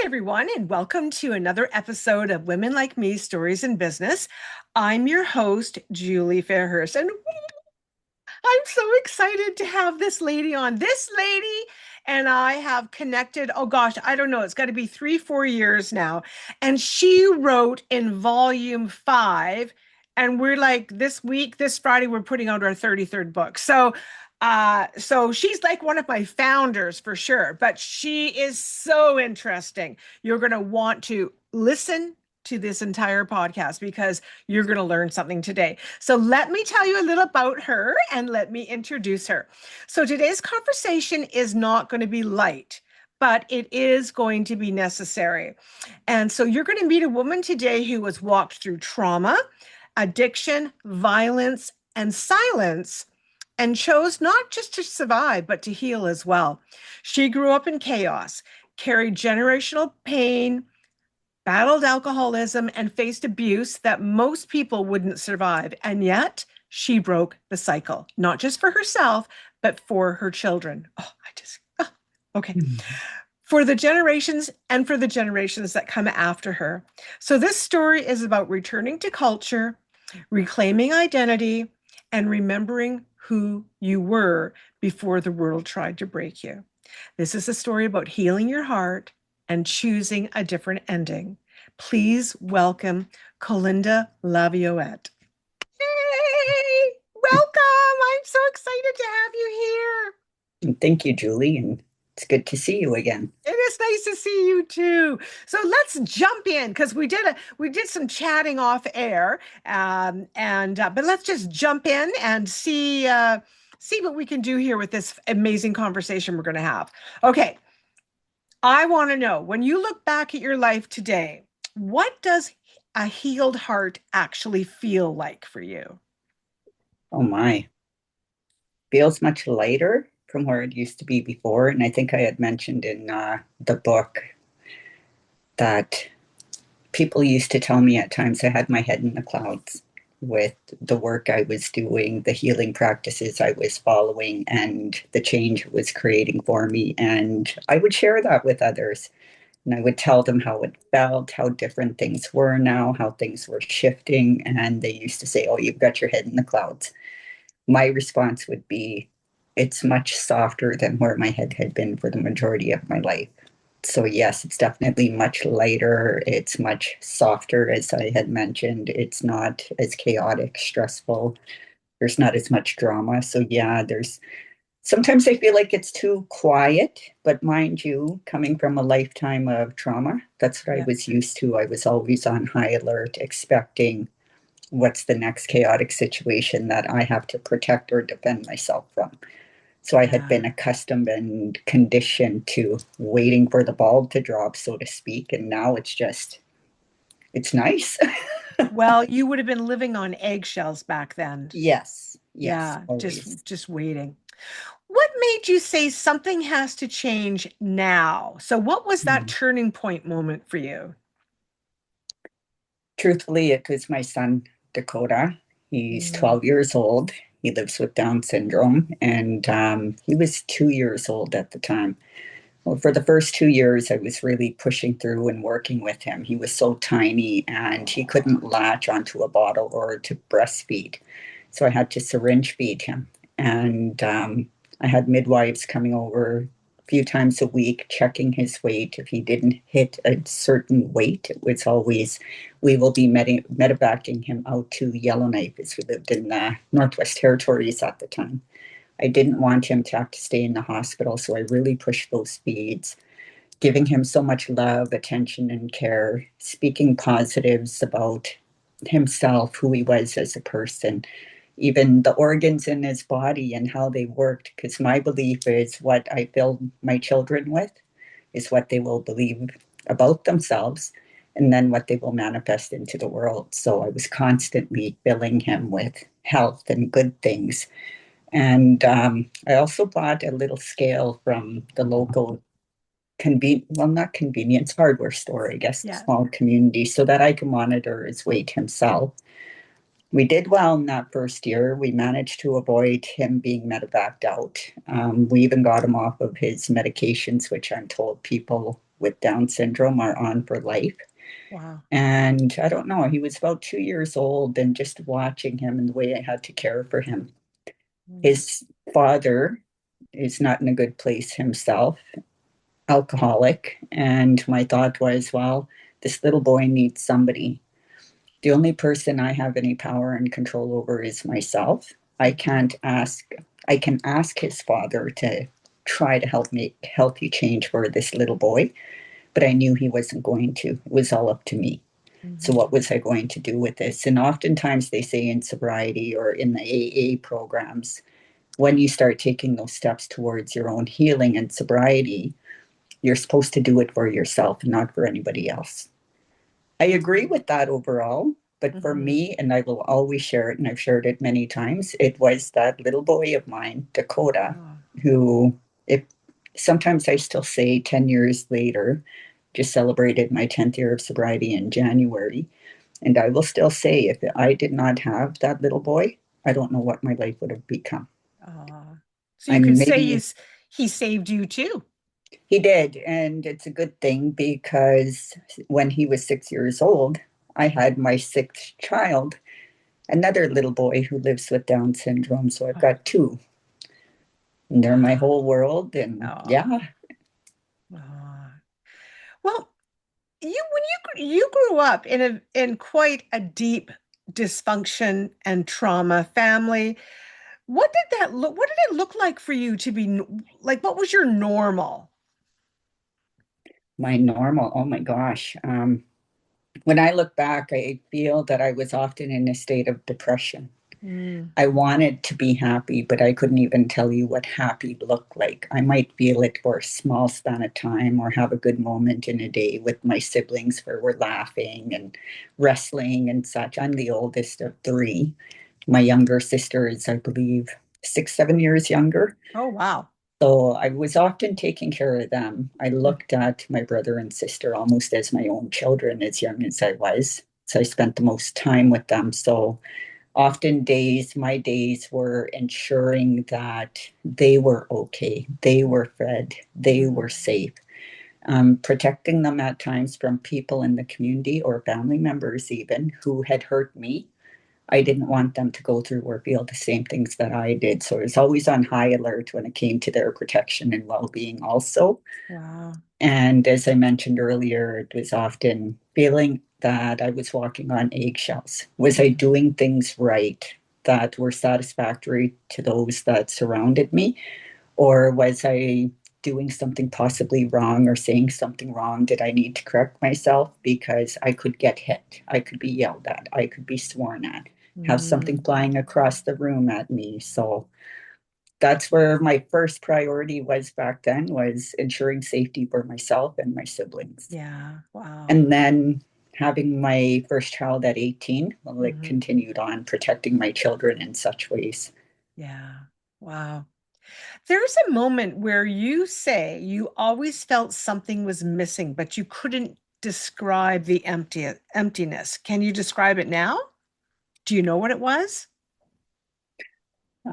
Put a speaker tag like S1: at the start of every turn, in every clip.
S1: everyone, and welcome to another episode of Women Like Me Stories in Business. I'm your host, Julie Fairhurst, and I'm so excited to have this lady on. This lady and I have connected, oh gosh, I don't know, it's got to be 3-4 years now. And she wrote in volume 5, and we're like this week, this Friday, we're putting out our 33rd book. So she's like one of my founders for sure, but she is so interesting. You're going to want to listen to this entire podcast because you're going to learn something today. So let me tell you a little about her and let me introduce her. So today's conversation is not going to be light, but it is going to be necessary. And so you're going to meet a woman today who has walked through trauma, addiction, violence, and silence, and chose not just to survive, but to heal as well. She grew up in chaos, carried generational pain, battled alcoholism, and faced abuse that most people wouldn't survive. And yet she broke the cycle, not just for herself, but for her children. Okay. For the generations and for the generations that come after her. So this story is about returning to culture, reclaiming identity, and remembering who you were before the world tried to break you. This is a story about healing your heart and choosing a different ending. Please welcome Colinda Laviolette. Hey, welcome. I'm so excited to have you here.
S2: And thank you, Julie, and it's good to see you again.
S1: It is nice to see you too. So let's jump in because we did some chatting off air, but let's just jump in and see what we can do here with this amazing conversation we're going to have. Okay, I want to know, when you look back at your life today, what does a healed heart actually feel like for you?
S2: Oh my, feels much lighter from where it used to be before. And I think I had mentioned in the book that people used to tell me at times I had my head in the clouds with the work I was doing, the healing practices I was following, and the change it was creating for me. And I would share that with others. And I would tell them how it felt, how different things were now, how things were shifting. And they used to say, "Oh, you've got your head in the clouds." My response would be, it's much softer than where my head had been for the majority of my life. So, yes, it's definitely much lighter. It's much softer, as I had mentioned. It's not as chaotic, stressful. There's not as much drama. So, yeah, there's sometimes I feel like it's too quiet, but mind you, coming from a lifetime of trauma, that's what I
S1: Yeah.
S2: was used to. I was always on high alert, expecting what's the next chaotic situation that I have to protect or defend myself from. So I had
S1: Yeah.
S2: been accustomed and conditioned to waiting for the ball to drop, so to speak. And now it's nice.
S1: Well, you would have been living on eggshells back then.
S2: Yes, yes,
S1: Yeah, just
S2: always.
S1: just waiting. What made you say something has to change now? So what was that
S2: Mm.
S1: turning point moment for you?
S2: Truthfully, it was my son, Dakota. He's
S1: Mm.
S2: 12 years old. He lives with Down syndrome, and he was 2 years old at the time. Well, for the first 2 years, I was really pushing through and working with him. He was so tiny and he couldn't latch onto a bottle or to breastfeed. So I had to syringe feed him. And I had midwives coming over a few times a week, checking his weight. If he didn't hit a certain weight, it was always, we will be medevacing him out to Yellowknife, as we lived in the Northwest Territories at the time. I didn't want him to have to stay in the hospital, so I really pushed those feeds, giving him so much love, attention, and care, speaking positives about himself, who he was as a person, even the organs in his body and how they worked. Because my belief is what I fill my children with is what they will believe about themselves and then what they will manifest into the world. So I was constantly filling him with health and good things, and I also bought a little scale from the local not convenience hardware store, I guess,
S1: Yeah.
S2: small community, so that I can monitor his weight himself. We did well in that first year. We managed to avoid him being medevaced out. We even got him off of his medications, which I'm told people with Down syndrome are on for life.
S1: Wow.
S2: And I don't know, he was about 2 years old, and just watching him and the way I had to care for him.
S1: Mm,
S2: His father is not in a good place himself, alcoholic. And my thought was, well, this little boy needs somebody. The only person I have any power and control over is myself. I
S1: mhm,
S2: can't ask, I can ask his father to try to help make healthy change for this little boy, but I knew he wasn't going to. It was all up to me. So, what
S1: mhm,
S2: was I going to do with this? And oftentimes they say in sobriety or in the AA programs, when you start taking those steps towards your own healing and sobriety, you're supposed to do it for yourself and not for anybody else. I agree
S1: mhm,
S2: with that overall, but for
S1: mhm.
S2: me, and I will always share it, and I've shared it many times, it was that little boy of mine, Dakota,
S1: Oh,
S2: who, if sometimes I still say 10 years later, just celebrated my 10th year of sobriety in January. And I will still say, if I did not have that little boy, I don't know what my life would have become.
S1: oh. So you could
S2: I'm
S1: say
S2: maybe
S1: he saved you too.
S2: He did, and it's a good thing because when he was 6 years old, I had my sixth child, another little boy who lives with Down syndrome. So I've
S1: Oh,
S2: got two, and they're my
S1: wow.
S2: whole world. And
S1: Oh,
S2: yeah,
S1: oh. Well, you grew up in quite a deep dysfunction and trauma family. What did it look like for you to be like, what was your normal?
S2: my normal, oh my gosh. When I look back, I feel that I was often in a state of depression.
S1: Mm,
S2: I wanted to be happy, but I couldn't even tell you what happy looked like. I might feel it for a small span of time or have a good moment in a day with my siblings where we're laughing and wrestling and such. I'm the oldest of three. My younger sister is, I believe, 6, 7 years younger.
S1: oh, wow.
S2: So I was often taking care of them. I
S1: Mm,
S2: looked at my brother and sister almost as my own children, as young as I was. So I spent the most time with them. So often my days were ensuring that they were okay, they were fed, they
S1: mhm,
S2: were safe, protecting them at times from people in the community or family members even who had hurt me. I didn't want them to go through or feel the same things that I did. So I was always on high alert when it came to their protection and well-being also.
S1: wow.
S2: And as I mentioned earlier, it was often feeling that I was walking on eggshells. Was I
S1: Mhm,
S2: doing things right that were satisfactory to those that surrounded me? Or was I doing something possibly wrong or saying something wrong? Did I need to correct myself? Because I could get hit, I could be yelled at, I could be sworn at, have something
S1: mm,
S2: flying across the room at me. So that's where my first priority was back then, was ensuring safety for myself and my siblings.
S1: yeah, wow.
S2: And then having my first child at 18, well, it
S1: Hmm.
S2: continued on protecting my children in such ways.
S1: Yeah, wow. There's a moment where you say you always felt something was missing, but you couldn't describe the emptiness. Can you describe it now? Do you know what it was?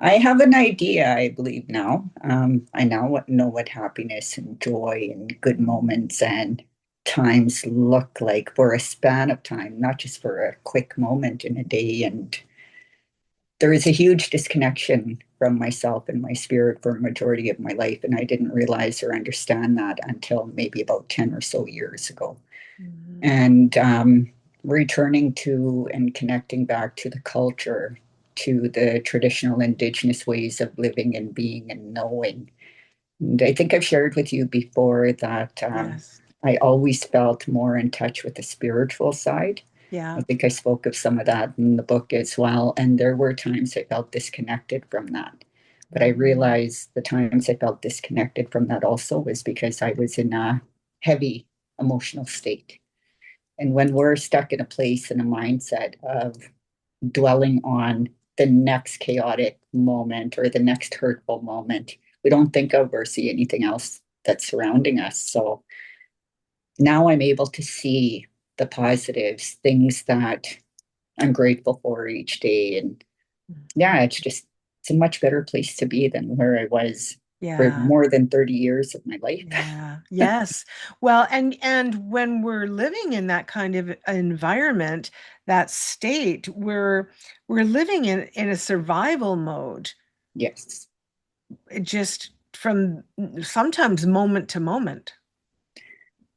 S2: I have an idea, I believe now. I now know what happiness and joy and good
S1: Mm,
S2: moments and times look like for a span of time, not just for a quick moment in a day. And there is a huge disconnection from myself and my spirit for a majority of my life. And I didn't realize or understand that until maybe about 10 or so years ago.
S1: mhm.
S2: And returning to and connecting back to the culture, to the traditional Indigenous ways of living and being and knowing. And I think I've shared with you before that
S1: Yes.
S2: I always felt more in touch with the spiritual side. I
S1: Yeah.
S2: think I spoke of some of that in the book as well. And there were times I felt disconnected from that. But I
S1: Mhm.
S2: realized the times I felt disconnected from that also was because I was in a heavy emotional state. And when we're stuck in a place and a mindset of dwelling on the next chaotic moment or the next hurtful moment, we don't think of or see anything else that's surrounding us. So now I'm able to see the positives, things that I'm grateful for each day. And
S1: Mhm.
S2: yeah, it's a much better place to be than where I was for
S1: Yeah.
S2: more than 30 years of my life.
S1: Yeah. Yes. Well, and when we're living in that kind of environment, that state, we're living in a survival mode,
S2: Yes.
S1: just from sometimes moment to moment.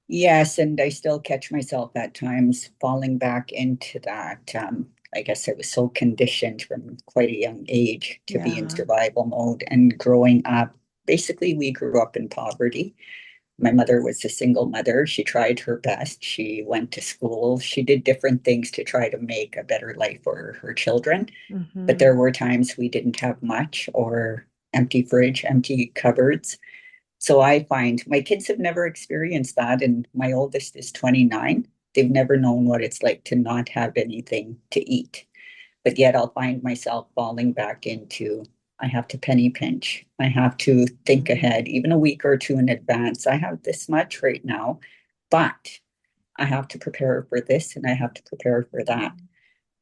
S2: Yes, and I still catch myself at times falling back into that. I guess I was so conditioned from quite a young age to be in
S1: Yeah.
S2: survival mode and growing up. Basically, we grew up in poverty. My mother was a single mother. She tried her best. She went to school. She did different things to try to make a better life for her children. But there
S1: Hmm.
S2: were times we didn't have much or empty fridge, empty cupboards. So I find my kids have never experienced that. And my oldest is 29. They've never known what it's like to not have anything to eat. But yet I'll find myself falling back into I have to penny pinch. I have to think ahead, even a week or two in advance. I have this much right now, but I have to prepare for this and I have to prepare for that.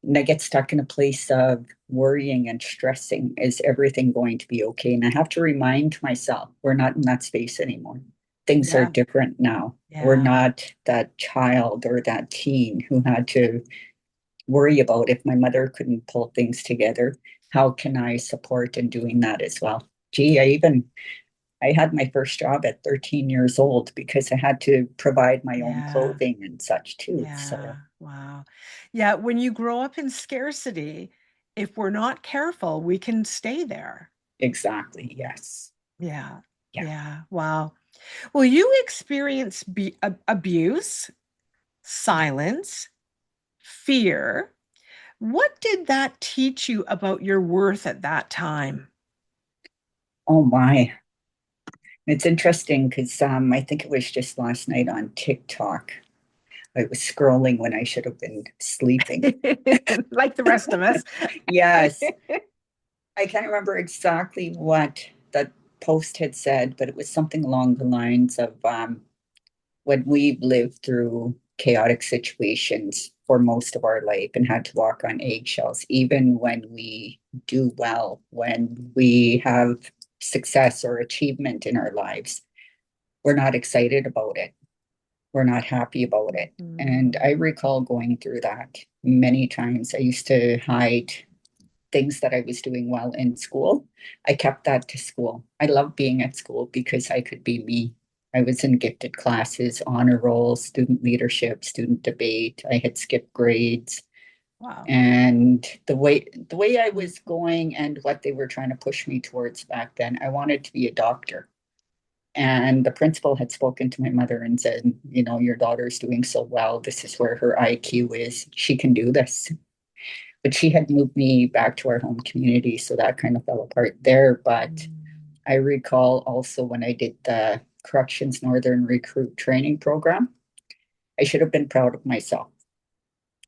S2: And I get stuck in a place of worrying and stressing. Is everything going to be okay? And I have to remind myself we're not in that space anymore. Things are
S1: Yeah.
S2: different now. We're
S1: Yeah.
S2: not that child or that teen who had to worry about if my mother couldn't pull things together. How can I support in doing that as well? Gee, I had my first job at 13 years old because I had to provide my own
S1: Yeah.
S2: clothing and such too.
S1: Yeah.
S2: So
S1: Wow. Yeah. When you grow up in scarcity, if we're not careful, we can stay there.
S2: exactly, yes.
S1: Yeah.
S2: Yeah.
S1: Yeah. Wow. Well, you experience abuse, silence, fear. What did that teach you about your worth at that time?
S2: Oh my. It's interesting because I think it was just last night on TikTok. I was scrolling when I should have been sleeping.
S1: Like the rest of us.
S2: Yes, I can't remember exactly what the post had said, but it was something along the lines of when we've lived through chaotic situations for most of our life and had to walk on eggshells, even when we do well, when we have success or achievement in our lives, we're not excited about it. We're not happy about it. And I
S1: Mhm.
S2: recall going through that many times. I used to hide things that I was doing well in school. I kept that to school. I loved being at school because I could be me. I was in gifted classes, honor roll, student leadership, student debate. I had skipped grades.
S1: Wow.
S2: And the way I
S1: Mm.
S2: was going and what they were trying to push me towards back then, I wanted to be a doctor. And the principal had spoken to my mother and said, your daughter's doing so well. This is where her IQ is. She can do this. But she had moved me back to our home community. So that kind of fell apart there. But
S1: Mm.
S2: I recall also when I did the Corrections Northern Recruit Training Program, I should have been proud of myself.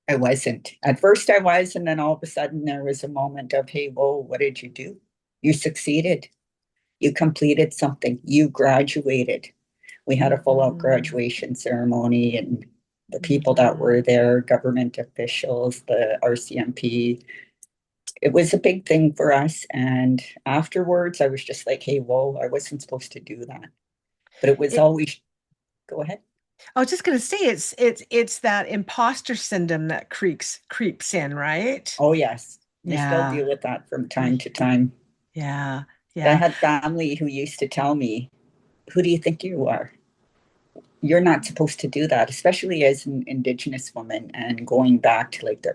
S2: I wasn't. At first, I was. And then all of a sudden, there was a moment of, hey, whoa, what did you do? You succeeded. You completed something. You graduated. We had a full out
S1: Mhm.
S2: graduation ceremony, and the people that
S1: Mhm.
S2: were there, government officials, the RCMP, it was a big thing for us. And afterwards, I was just like, hey, whoa, I wasn't supposed to do that. But it was
S1: It,
S2: always, go ahead.
S1: I was just going to say it's that imposter syndrome that creeps in, right?
S2: Oh, yes. I still
S1: Yeah.
S2: deal with that from
S1: Yeah.
S2: time to time.
S1: Yeah.
S2: But I
S1: Yeah.
S2: had family who used to tell me, who do you think you are? You're not supposed to do that, especially as an Indigenous woman and going back to like the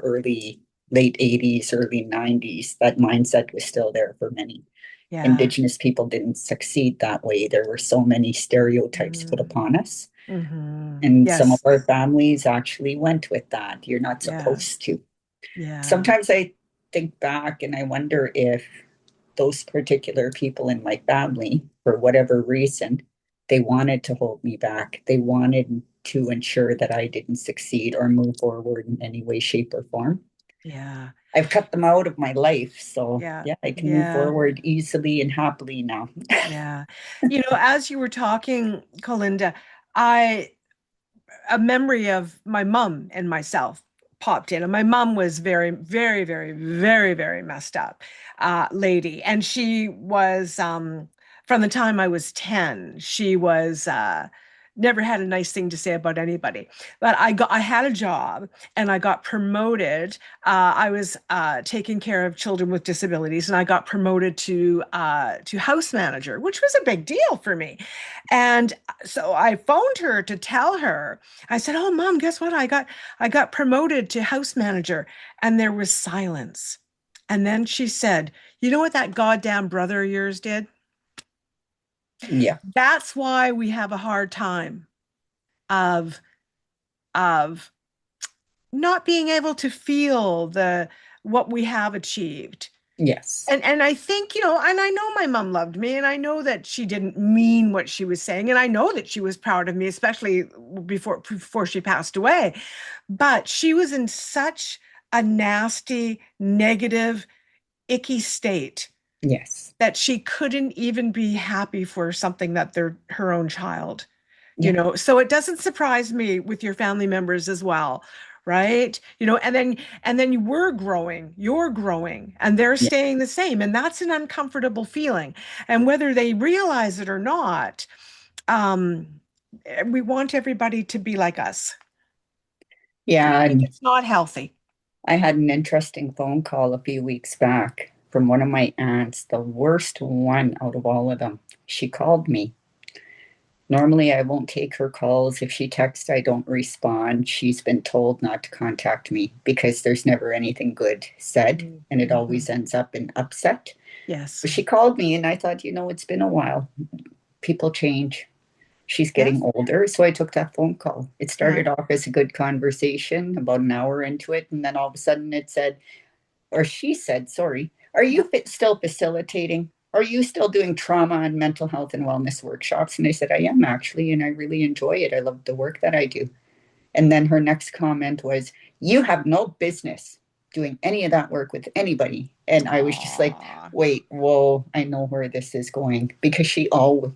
S2: late 80s, early 90s, that mindset was still there for many.
S1: Yeah.
S2: Indigenous people didn't succeed that way. There were so many stereotypes put
S1: Mm.
S2: upon us.
S1: Hmm.
S2: And some of
S1: Yes.
S2: our families actually went with that. You're not
S1: Yeah.
S2: supposed to.
S1: Yeah.
S2: Sometimes I think back and I wonder if those particular people in my family, for whatever reason, they wanted to hold me back. They wanted to ensure that I didn't succeed or move forward in any way, shape, or form.
S1: Yeah.
S2: I've cut them out of my life. So,
S1: Yeah.
S2: yeah, I can move
S1: Yeah.
S2: forward easily and happily now.
S1: Yeah. As you were talking, Colinda, I a memory of my mom and myself popped in. And my mom was very, very, very, very, very messed up lady. And she was from the time I was 10. She was never had a nice thing to say about anybody. But I had a job and I got promoted. I was taking care of children with disabilities, and I got promoted to house manager, which was a big deal for me. And so I phoned her to tell her. I said, "Oh, Mom, guess what? I got promoted to house manager." And there was silence. And then she said, "You know what that goddamn brother of yours did?
S2: Yeah.
S1: That's why we have a hard time of of not being able to feel the what we have achieved."
S2: Yes.
S1: And I think, and I know my mom loved me, and I know that she didn't mean what she was saying, and I know that she was proud of me, especially before she passed away. But she was in such a nasty, negative, icky state
S2: Yes.
S1: that she couldn't even be happy for something that they're her own child.
S2: Yeah.
S1: So it doesn't surprise me with your family members as well, right? And then you're growing, and they're
S2: Yeah.
S1: staying the same, and that's an uncomfortable feeling. And whether they realize it or not, um we want everybody to be like us. And I
S2: Yeah.
S1: think
S2: And
S1: it's not healthy.
S2: I had an interesting phone call a few weeks back from one of my aunts, the worst one out of all of them. She called me. Normally, I won't take her calls. If she texts, I don't respond. She's been told not to contact me because there's never anything good said, and it
S1: Mm-hmm.
S2: always ends up in upset.
S1: Yes.
S2: But she called me, and I thought, it's been a while. People change. She's getting
S1: Yes.
S2: older, so I took that phone call. It
S1: Yeah.
S2: started off as a good conversation, about an hour into it, and then all of a sudden it said, or she said, sorry, are
S1: Yeah.
S2: you still facilitating? Are you still doing trauma and mental health and wellness workshops? And I said, I am actually, and I really enjoy it. I love the work that I do. And then her next comment was, you have no business doing any of that work with anybody. And I was just like,
S1: Aw.
S2: wait, whoa, I know where this is going. Because she always,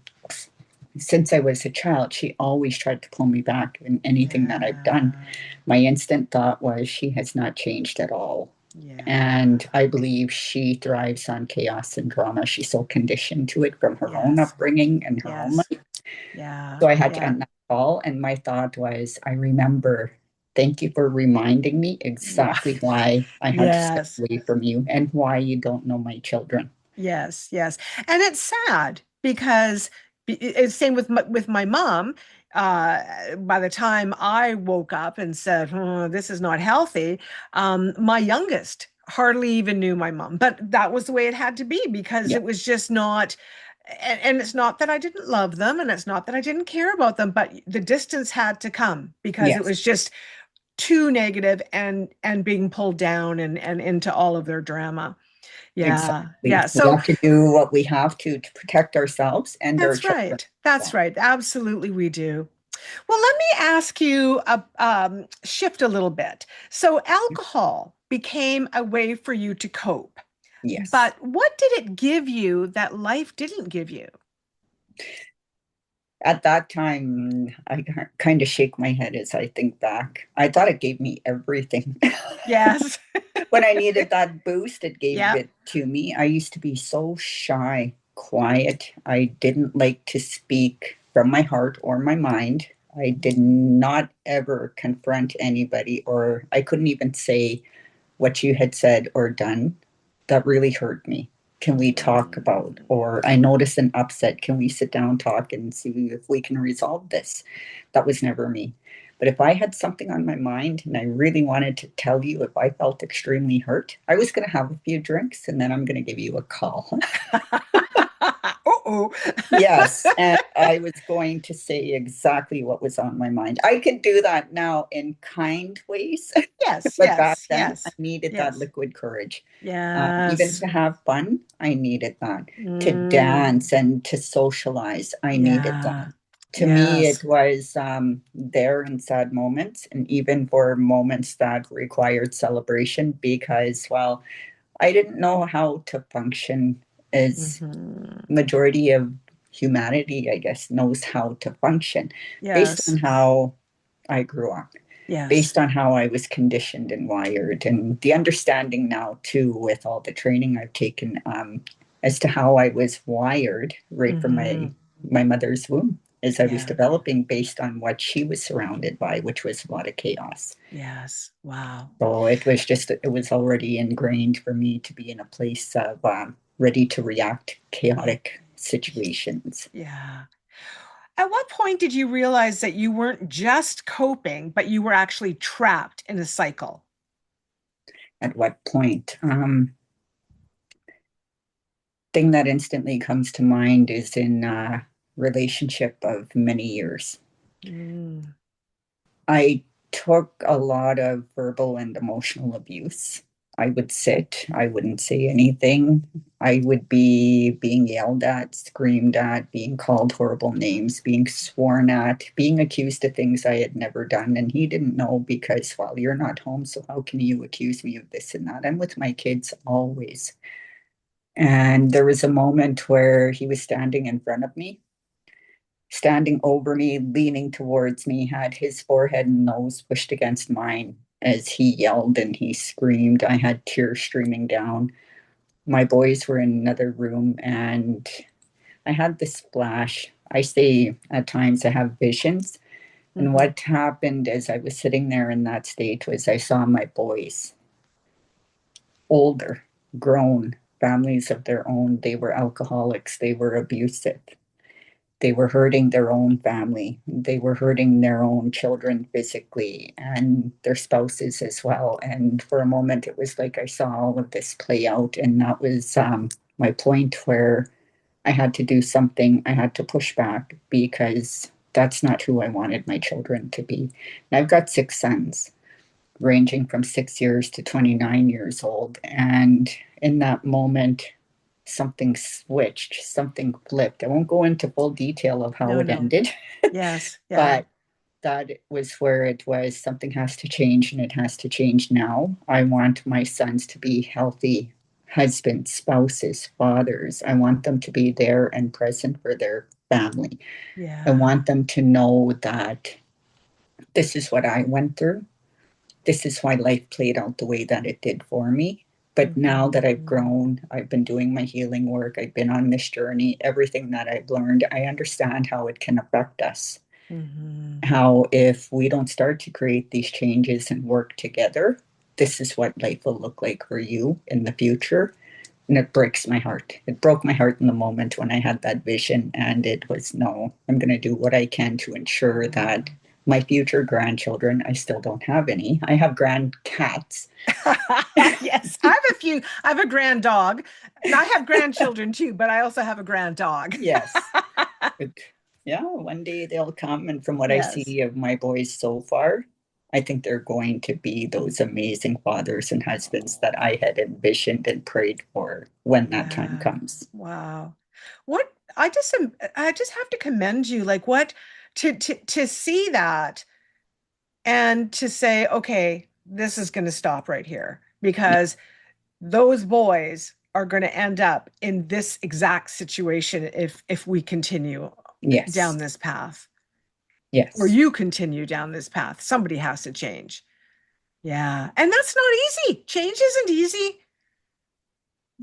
S2: since I was a child, she always tried to pull me back in anything that I've done.
S1: Yeah.
S2: My instant thought was, she has not changed at all.
S1: Yeah.
S2: And I believe she thrives on chaos and drama. She's so conditioned to it from her own
S1: Yes.
S2: upbringing and her own
S1: Yes.
S2: life.
S1: Yeah.
S2: So I had to
S1: Yeah.
S2: end that call. And my thought was, I remember, thank you for reminding me
S1: Yeah.
S2: exactly why I had to step
S1: Yes.
S2: away from you and why you don't know my children.
S1: Yes. Yes. And it's sad because it's same with my mom. By the time I woke up and said, "Oh, this is not healthy," my youngest hardly even knew my mom. But that was the way it had to be because
S2: Yeah.
S1: it was just not. And it's not that I didn't love them, and it's not that I didn't care about them, but the distance had to come because it
S2: Yes.
S1: was just too negative and being pulled down and into all of their drama. Yeah.
S2: Exactly.
S1: Yeah.
S2: We
S1: So
S2: have to do what we have to protect ourselves and our
S1: that's
S2: children
S1: right.
S2: as
S1: That's
S2: well.
S1: right. Absolutely, we do. Well, let me ask you a shift a little bit. So alcohol became a way for you to cope,
S2: Yes.
S1: but what did it give you that life didn't give you?
S2: At that time, I kind of shake my head as I think back. I thought it gave me everything.
S1: Yes.
S2: When I needed that boost, it gave
S1: Yeah.
S2: it to me. I used to be so shy, quiet. I didn't like to speak from my heart or my mind. I did not ever confront anybody, or I couldn't even say what you had said or done. That really hurt me. Can we talk about?
S1: Mm.
S2: Or I noticed an upset. Can we sit down, talk, and see if we can resolve this? That was never me. But if I had something on my mind and I really wanted to tell you, if I felt extremely hurt, I was going to have a few drinks and then I'm going to give you a call.
S1: Uh-oh.
S2: Yes, and I was going to say exactly what was on my mind. I could do that now in kind ways,
S1: Yes,
S2: but back
S1: yes,
S2: then I
S1: yes,
S2: needed that
S1: yes,
S2: liquid courage. Even
S1: yes.
S2: to have fun, I needed that. To
S1: Mm,
S2: dance and to socialize, I needed that.
S1: yeah,
S2: To me,
S1: yes.
S2: it was there in sad moments and even for moments that required celebration because, well, I didn't know how to function as
S1: Hmm.
S2: majority of humanity, I guess, knows how to function based on
S1: Yes,
S2: how I grew up,
S1: yes.
S2: based on how I was conditioned and wired, and the understanding now, too, with all the training I've taken as to how I was wired right from
S1: Mm-hmm.
S2: my mother's womb as I was
S1: Yeah.
S2: developing based on what she was surrounded by, which was a lot of chaos.
S1: Yes. Wow.
S2: So it was already ingrained for me to be in a place of ready to react chaotic situations.
S1: Yeah. At what point did you realize that you weren't just coping, but you were actually trapped in a cycle?
S2: At what point? Thing that instantly comes to mind is in a relationship of many years.
S1: Mm,
S2: I took a lot of verbal and emotional abuse. I would sit, I wouldn't say anything. I would be being yelled at, screamed at, being called horrible names, being sworn at, being accused of things I had never done. And he didn't know because, well, you're not home, so how can you accuse me of this and that? I'm with my kids always. And there was a moment where he was standing in front of me, standing over me, leaning towards me, had his forehead and nose pushed against mine as he yelled and he screamed. I had tears streaming down. My boys were in another room, and I had this flash. I say at times I have visions. And
S1: hmm.
S2: what happened as I was sitting there in that state was I saw my boys, older, grown, families of their own. They were alcoholics, they were abusive. They were hurting their own family. They were hurting their own children physically and their spouses as well. And for a moment, it was like I saw all of this play out. And that was my point where I had to do something. I had to push back because that's not who I wanted my children to be. And I've got six sons, ranging from 6 years to 29 years old. And in that moment, something switched, something flipped. I won't go into full detail of how
S1: No,
S2: it
S1: no.
S2: ended,
S1: Yes. Yeah.
S2: but that was where it was something has to change and it has to change now. I want my sons to be healthy husbands, spouses, fathers. I want them to be there and present for their family. I
S1: Yeah.
S2: want them to know that this is what I went through. This is why life played out the way that it did for me. But now that I've
S1: Hmm.
S2: grown, I've been doing my healing work, I've been on this journey, everything that I've learned, I understand how it can affect us.
S1: Hmm.
S2: How, if we don't start to create these changes and work together, this is what life will look like for you in the future. And it breaks my heart. It broke my heart in the moment when I had that vision. And it was, no, I'm going to do what I can to ensure that my future grandchildren, I still don't have any. I have grand cats.
S1: Yes, I have a few. I have a grand dog. And I have grandchildren too, but I also have a grand dog.
S2: Yes. But yeah, one day they'll come. And from what I
S1: Yes.
S2: see of my boys so far, I think they're going to be those amazing fathers and husbands that I had envisioned and prayed for when that time
S1: Yeah.
S2: comes.
S1: Wow. What I just have to commend you. Like what to see that and to say, okay, this is going to stop right here because those boys are going to end up in this exact situation if we continue
S2: Yes.
S1: down this path or
S2: Yes.
S1: you continue down this path. Somebody has to change. Yeah. And that's not easy. Change isn't easy.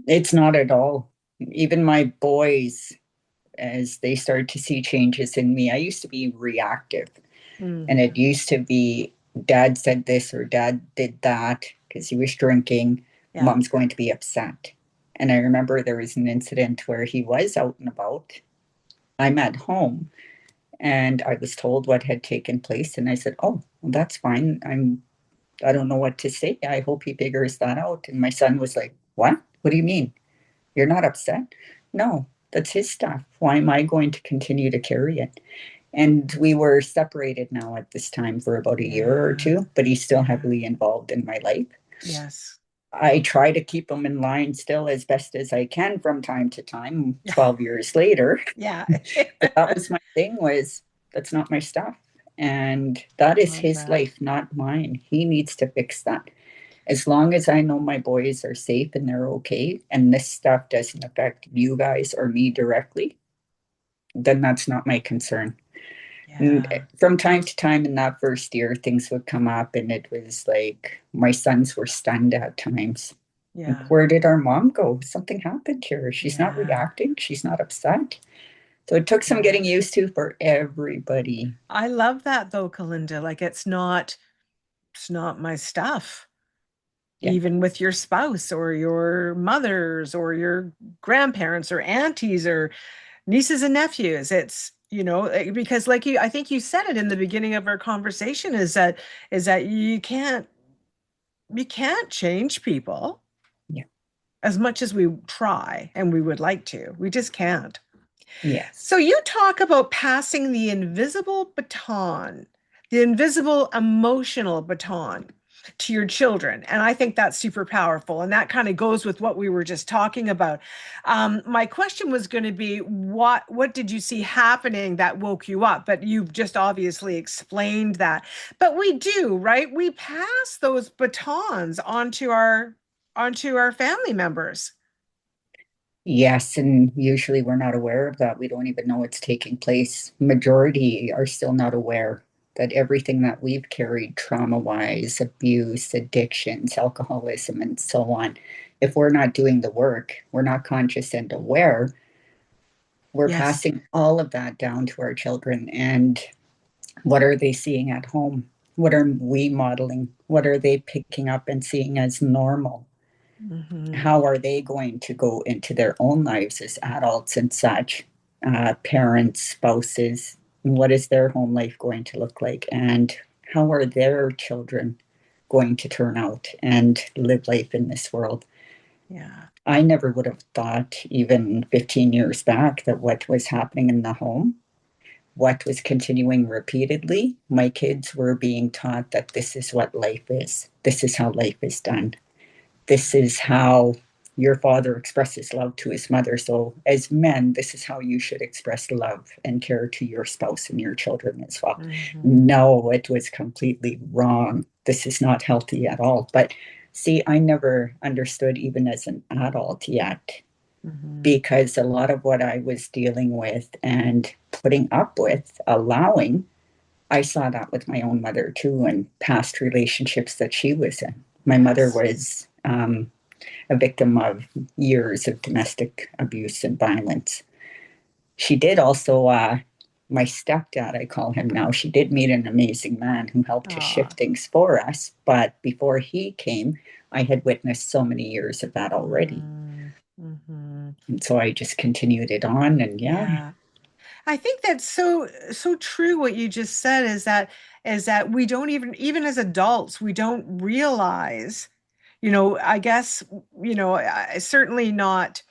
S2: It's not at all. Even my boys, as they start to see changes in me, I used to be reactive.
S1: Mm,
S2: And it used to be dad said this or dad did that because he was drinking.
S1: yeah.
S2: Mom's going to be upset. And I remember there was an incident where he was out and about. I'm at home and I was told what had taken place. And I said, oh, well, that's fine. I don't know what to say. I hope he figures that out. And my son was like, what? What do you mean? You're not upset? No, that's his stuff. Why am I going to continue to carry it? And we were separated now at this time for about a year or
S1: Yeah.
S2: two, but he's still
S1: Yeah.
S2: heavily involved in my life.
S1: Yes.
S2: I try to keep him in line still as best as I can from time to time,
S1: Yeah.
S2: 12 years later.
S1: Yeah.
S2: But that was my thing was that's not my stuff. And that is
S1: Love
S2: his
S1: that.
S2: life, not mine. He needs to fix that. As long as I know my boys are safe and they're okay, and this stuff doesn't affect you guys or me directly, then that's not my concern. And
S1: Yeah.
S2: from time to time in that first year, things would come up, and it was like my sons were stunned at times.
S1: Yeah.
S2: Where did our mom go? Something happened here. She's not
S1: Yeah.
S2: reacting. She's not upset. So it took some
S1: Yeah.
S2: getting used to for everybody.
S1: I love that though, Colinda. Like it's not my stuff.
S2: Yeah.
S1: Even with your spouse or your mothers or your grandparents or aunties or nieces and nephews. It's, because like I think you said it in the beginning of our conversation is that you can't change people
S2: Yeah.
S1: as much as we try and we would like to. We just can't.
S2: Yes.
S1: So you talk about passing the invisible baton, the invisible emotional baton to your children. And I think that's super powerful. And that kind of goes with what we were just talking about. My question was going to be, what did you see happening that woke you up? But you've just obviously explained that. But we do, right? We pass those batons onto our family members.
S2: Yes, and usually we're not aware of that. We don't even know it's taking place. Majority are still not aware that everything that we've carried trauma-wise, abuse, addictions, alcoholism, and so on, if we're not doing the work, we're not conscious and aware, we're
S1: Yes.
S2: passing all of that down to our children. And what are they seeing at home? What are we modeling? What are they picking up and seeing as normal?
S1: Hmm.
S2: How are they going to go into their own lives as adults and such, parents, spouses? What is their home life going to look like? And how are their children going to turn out and live life in this world?
S1: Yeah.
S2: I never would have thought, even 15 years back, that what was happening in the home, what was continuing repeatedly, my kids were being taught that this is what life is. This is how life is done. This is how your father expresses love to his mother. So, as men, this is how you should express love and care to your spouse and your children as well.
S1: Hmm.
S2: No, it was completely wrong. This is not healthy at all. But see, I never understood, even as an adult yet,
S1: Hmm.
S2: because a lot of what I was dealing with and putting up with, allowing, I saw that with my own mother too, and past relationships that she was in. My mother
S1: Yes.
S2: was a victim of years of domestic abuse and violence. She did also, my stepdad, I call him now, she did meet an amazing man who helped to
S1: Ah.
S2: shift things for us. But before he came, I had witnessed so many years of that already.
S1: Mm-hmm.
S2: And so I just continued it on. And yeah,
S1: Yeah. I think that's so true what you just said is that we don't even as adults, we don't realize, I guess, certainly not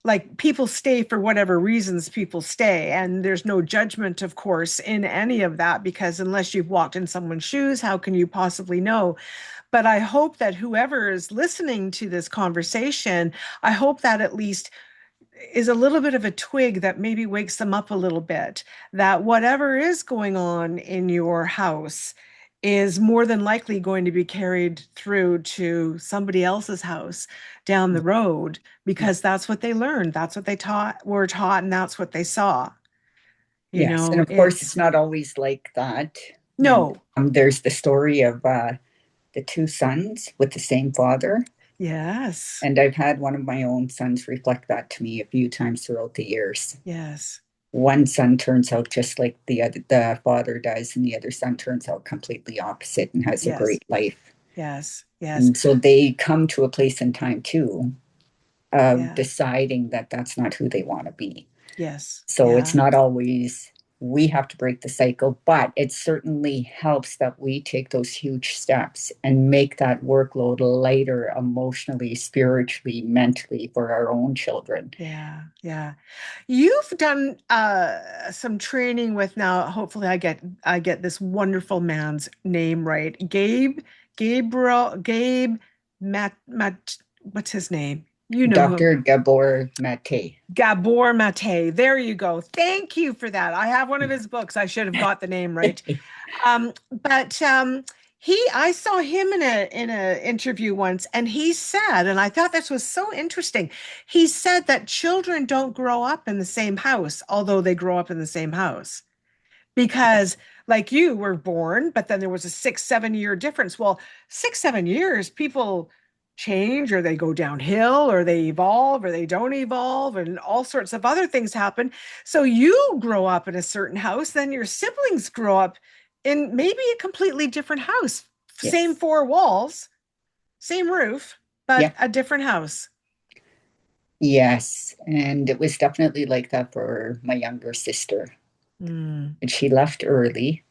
S1: like people stay for whatever reasons people stay. And there's no judgment, of course, in any of that, because unless you've walked in someone's shoes, how can you possibly know? But I hope that whoever is listening to this conversation, I hope that at least is a little bit of a twig that maybe wakes them up a little bit, that whatever is going on in your house is more than likely going to be carried through to somebody else's house down the road
S2: yeah,
S1: because that's what they learned, that's what they were taught, and that's what they saw.
S2: yes. And of course, it's
S1: It's
S2: not always like that. And
S1: no.
S2: there's the story of the two sons with the same father.
S1: Yes.
S2: And I've had one of my own sons reflect that to me a few times throughout the years.
S1: Yes.
S2: One son turns out just like the father does, and the other son turns out completely opposite and has a
S1: Yes.
S2: great life.
S1: Yes. Yes.
S2: And so they come to a place in time too of
S1: Yeah.
S2: deciding that that's not who they want to be.
S1: Yes.
S2: So it's
S1: Yeah.
S2: not always we have to break the cycle, but it certainly helps that we take those huge steps and make that workload lighter emotionally, spiritually, mentally for our own children.
S1: Yeah. Yeah. You've done some training with now. Hopefully, I get this wonderful man's name right. Gabe Matt. What's his name? You know who?
S2: Dr. Gabor Mate.
S1: Gabor Mate. There you go. Thank you for that. I have one of his books. I should have got the name right. But I saw him in a interview once, and he said, and I thought this was so interesting. He said that children don't grow up in the same house, although they grow up in the same house, because like you were born, but then there was a 6, 7 year difference. Well, 6, 7 years, people. change or they go downhill or they evolve or they don't evolve and all sorts of other things happen. So you grow up in a certain house, then your siblings grow up in maybe a completely different house. Same
S2: Yes.
S1: four walls, same roof, but
S2: Yeah.
S1: a different house.
S2: Yes. And it was definitely like that for my younger sister.
S1: Mm,
S2: And she left early.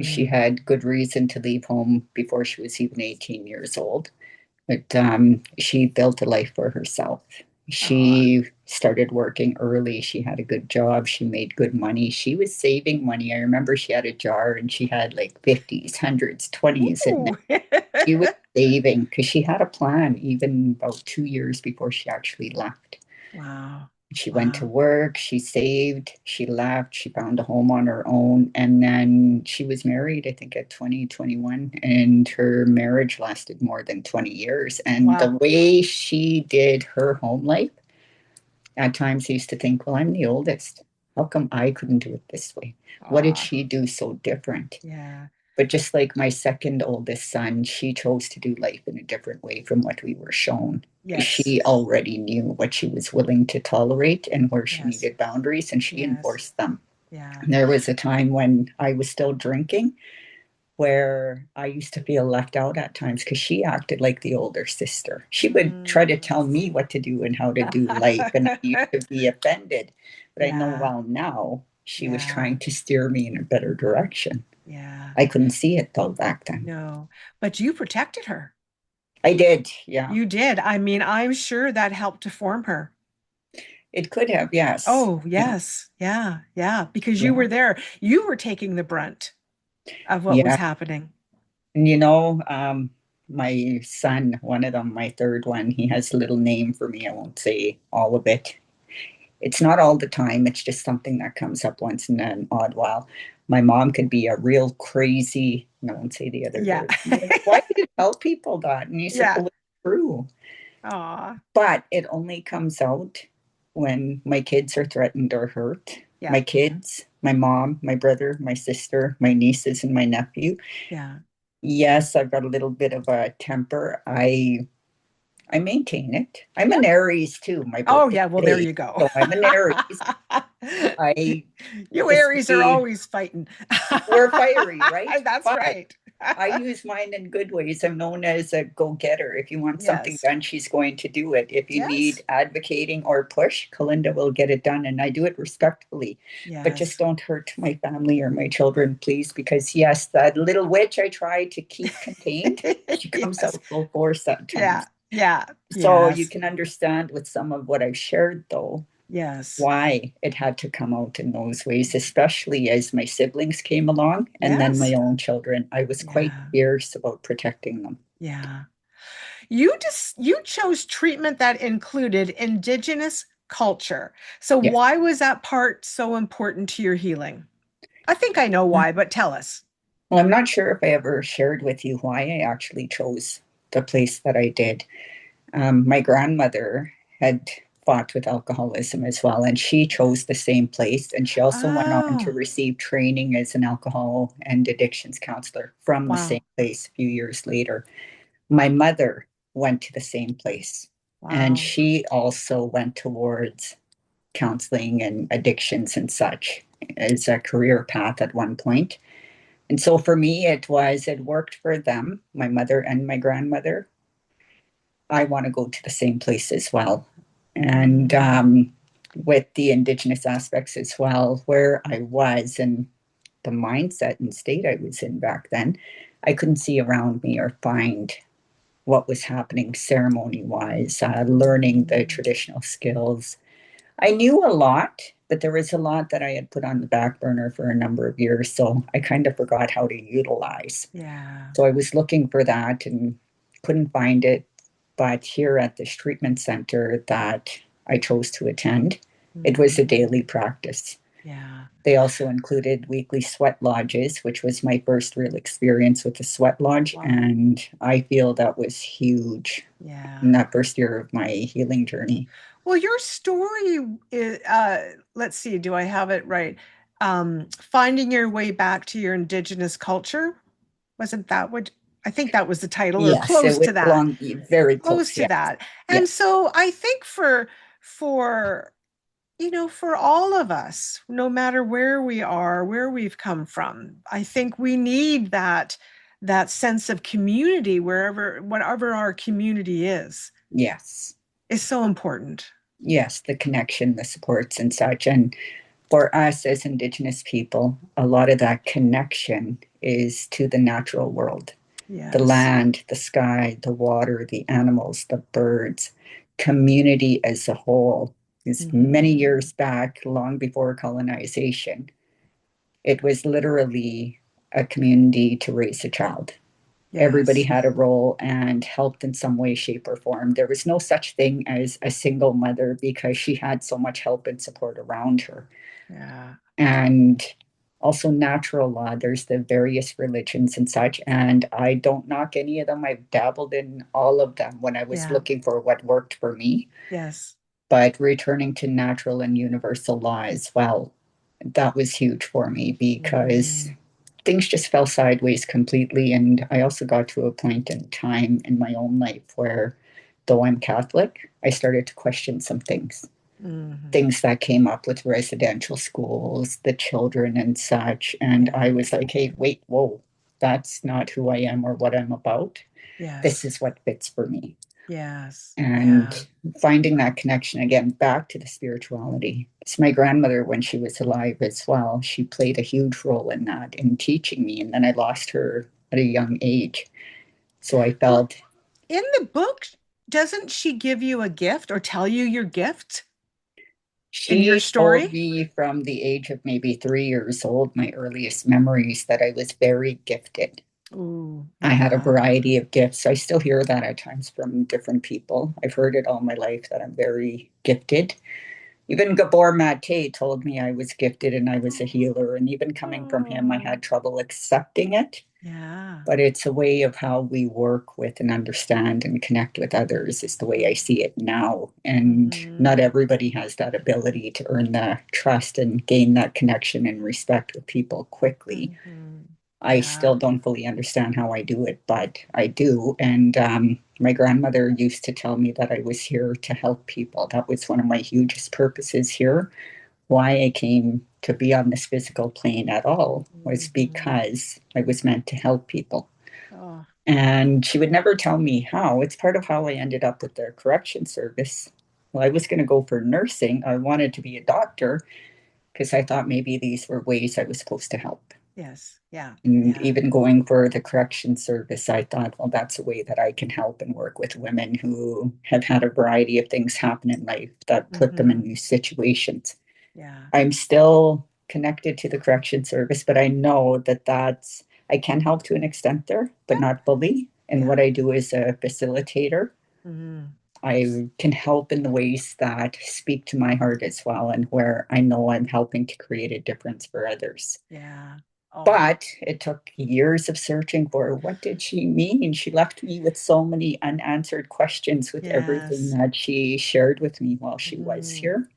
S2: She
S1: mm.
S2: had good reason to leave home before she was even 18 years old. But she built a life for herself.
S1: Oh,
S2: She started working early. She had a good job. She made good money. She was saving money. I remember she had a jar and she had like 50s, hundreds, 20s in there.
S1: ooh.
S2: She was saving because she had a plan even about 2 years before she actually left.
S1: Wow.
S2: She went to
S1: Wow.
S2: work, she saved, she left, she found a home on her own, and then she was married, I think, at 20, 21, and her marriage lasted more than 20 years. And the
S1: Wow.
S2: way she did her home life, at times I used to think, well, I'm the oldest. How come I couldn't do it this way? What did
S1: Ah,
S2: she do so different?
S1: yeah.
S2: But just like my second oldest son, she chose to do life in a different way from what we were shown.
S1: Yes.
S2: She already knew what she was willing to tolerate and where she
S1: Yes.
S2: needed boundaries, and she
S1: Yes.
S2: enforced them.
S1: Yeah.
S2: And there was a time when I was still drinking where I used to feel left out at times because she acted like the older sister. She would try to
S1: Mm.
S2: tell me what to do and how to do life, and I used to be offended. But I know
S1: Yeah.
S2: well now she was
S1: Yeah.
S2: trying to steer me in a better direction.
S1: Yeah.
S2: I couldn't see it though back then.
S1: No, but you protected her.
S2: I did, yeah.
S1: You did. I mean, I'm sure that helped to form her.
S2: It could have, yes.
S1: Oh,
S2: Yeah,
S1: yes. Yeah. Yeah. Because you
S2: yeah,
S1: were there. You were taking the brunt of what was
S2: yeah.
S1: happening.
S2: And my son, one of them, my third one, he has a little name for me. I won't say all of it. It's not all the time. It's just something that comes up once in an odd while. My mom could be a real crazy, and I won't say the other
S1: Yeah.
S2: word. I'm like, why do you tell people that? And he said,
S1: Yeah.
S2: well, it's true.
S1: Aw.
S2: But it only comes out when my kids are threatened or hurt.
S1: Yeah.
S2: My kids, my mom, my brother, my sister, my nieces, and my nephew.
S1: Yeah.
S2: Yes, I've got a little bit of a temper. I maintain it. I'm
S1: Yep.
S2: an Aries too. My
S1: Oh,
S2: birthday
S1: yeah. Well, there
S2: today,
S1: you go.
S2: so I'm an Aries. I
S1: You
S2: just
S1: Aries are
S2: we
S1: always fighting.
S2: we're fiery, right?
S1: That's
S2: But
S1: right.
S2: I use mine in good ways. I'm known as a go-getter. If you want something
S1: Yes.
S2: done, she's going to do it. If you need
S1: Yes.
S2: advocating or push, Colinda will get it done. And I do it respectfully. But just
S1: Yes.
S2: don't hurt my family or my children, please. Because yes, that little witch I try to keep contained, she comes
S1: Yes.
S2: out full force at
S1: Yeah.
S2: times.
S1: Yeah.
S2: So you
S1: Yes.
S2: can understand with some of what I've shared though,
S1: Yes.
S2: why it had to come out in those ways, especially as my siblings came along and then my
S1: Yes.
S2: own children. I was quite
S1: Yeah.
S2: fierce about protecting them.
S1: Yeah. You chose treatment that included Indigenous culture. So
S2: Yeah.
S1: why was that part so important to your healing? I think I know why, but tell us.
S2: Well, I'm not sure if I ever shared with you why I actually chose the place that I did. My grandmother had fought with alcoholism as well, and she chose the same place. And she also went on to
S1: Oh,
S2: receive training as an alcohol and addictions counselor from the same
S1: wow.
S2: place a few years later. My mother went to the same place, and
S1: Wow.
S2: she also went towards counseling and addictions and such as a career path at one point. And so for me, it worked for them, my mother and my grandmother. I want to go to the same place as well. And
S1: Mm,
S2: with the Indigenous aspects as well, where I was and the mindset and state I was in back then, I couldn't see around me or find what was happening ceremony wise, learning the
S1: mm,
S2: traditional skills. I knew a lot, but there was a lot that I had put on the back burner for a number of years. So I kind of forgot how to utilize.
S1: yeah.
S2: So I was looking for that and couldn't find it. But here at this treatment center that I chose to attend, it was a
S1: Mm,
S2: daily practice.
S1: yeah.
S2: They also included weekly sweat lodges, which was my first real experience with the sweat lodge.
S1: Wow.
S2: And I feel that was huge in
S1: Yeah.
S2: that first year of my healing journey.
S1: Well, your story is, let's see, do I have it right? Finding your way back to your Indigenous culture. Wasn't that what? I think that was the title or
S2: Yes, it
S1: close
S2: was
S1: to that.
S2: along very
S1: Close
S2: close.
S1: to
S2: Yes,
S1: that. And
S2: yes,
S1: so I think for for all of us, no matter where we are, where we've come from, I think we need that sense of community wherever whatever our community
S2: yes,
S1: is so important.
S2: yes. The connection, the supports, and such. And for us as Indigenous people, a lot of that connection is to the natural world, the
S1: Yes.
S2: land, the sky, the water, the animals, the birds, community as a whole. Is many
S1: Hmm.
S2: years back, long before colonization, it was literally a community to raise a child. Everybody
S1: Yes.
S2: had a role and helped in some way, shape, or form. There was no such thing as a single mother because she had so much help and support around her.
S1: Yeah.
S2: And also natural law, there's the various religions and such, and I don't knock any of them. I've dabbled in all of them when I was
S1: Yeah.
S2: looking for what worked for me.
S1: Yes.
S2: But returning to natural and universal law as well, that was huge for me because
S1: Hmm.
S2: things just fell sideways completely. And I also got to a point in time in my own life where, though I'm Catholic, I started to question some things.
S1: Hmm.
S2: Things that came up with residential schools, the children and such. And
S1: Yeah.
S2: I was like, hey, wait, whoa, that's not who I am or what I'm about. This
S1: Yes.
S2: is what fits for me.
S1: Yes.
S2: And
S1: Yeah.
S2: finding that connection again back to the spirituality. It's my grandmother, when she was alive as well, she played a huge role in that, in teaching me. And then I lost her at a young age. So I
S1: Well,
S2: felt
S1: in the book, doesn't she give you a gift or tell you your gift in your
S2: she told
S1: story?
S2: me from the age of maybe 3 years old, my earliest memories, that I was very gifted.
S1: Ooh,
S2: I had a
S1: yeah.
S2: variety of gifts. I still hear that at times from different people. I've heard it all my life that I'm very gifted. Even Gabor Mate told me I was gifted and I was a healer. And even coming from him, I
S1: Oh,
S2: had trouble accepting it.
S1: yeah.
S2: But it's a way of how we work with and understand and connect with others, is the way I see it now. And not
S1: Mm-hmm.
S2: everybody has that ability to earn the trust and gain that connection and respect with people quickly.
S1: Mm-hmm.
S2: I
S1: Yeah.
S2: still don't fully understand how I do it, but I do. And my grandmother used to tell me that I was here to help people. That was one of my hugest purposes here. Why I came to be on this physical plane at all was
S1: Mm-hmm.
S2: because I was meant to help people.
S1: Oh,
S2: And she would never tell me how. It's part of how I ended up with the correction service. Well, I was going to go for nursing. I wanted to be a doctor because I thought maybe these were ways I was supposed to help.
S1: yes. Yeah.
S2: And
S1: Yeah.
S2: even going for the correction service, I thought, well, that's a way that I can help and work with women who have had a variety of things happen in life that put them in
S1: Mm-hmm.
S2: these situations.
S1: Yeah.
S2: I'm still connected to the correction service, but I know that I can help to an extent there, but
S1: Yeah.
S2: not fully. And
S1: Yeah.
S2: what I do as a facilitator,
S1: Mm-hmm.
S2: I can help in the ways that speak to my heart as well, and where I know I'm helping to create a difference for others.
S1: Yeah. Oh,
S2: But it took years of searching for what did she mean? She left me with so many unanswered questions with everything
S1: yes.
S2: that she shared with me while she was
S1: Mm-hmm.
S2: here.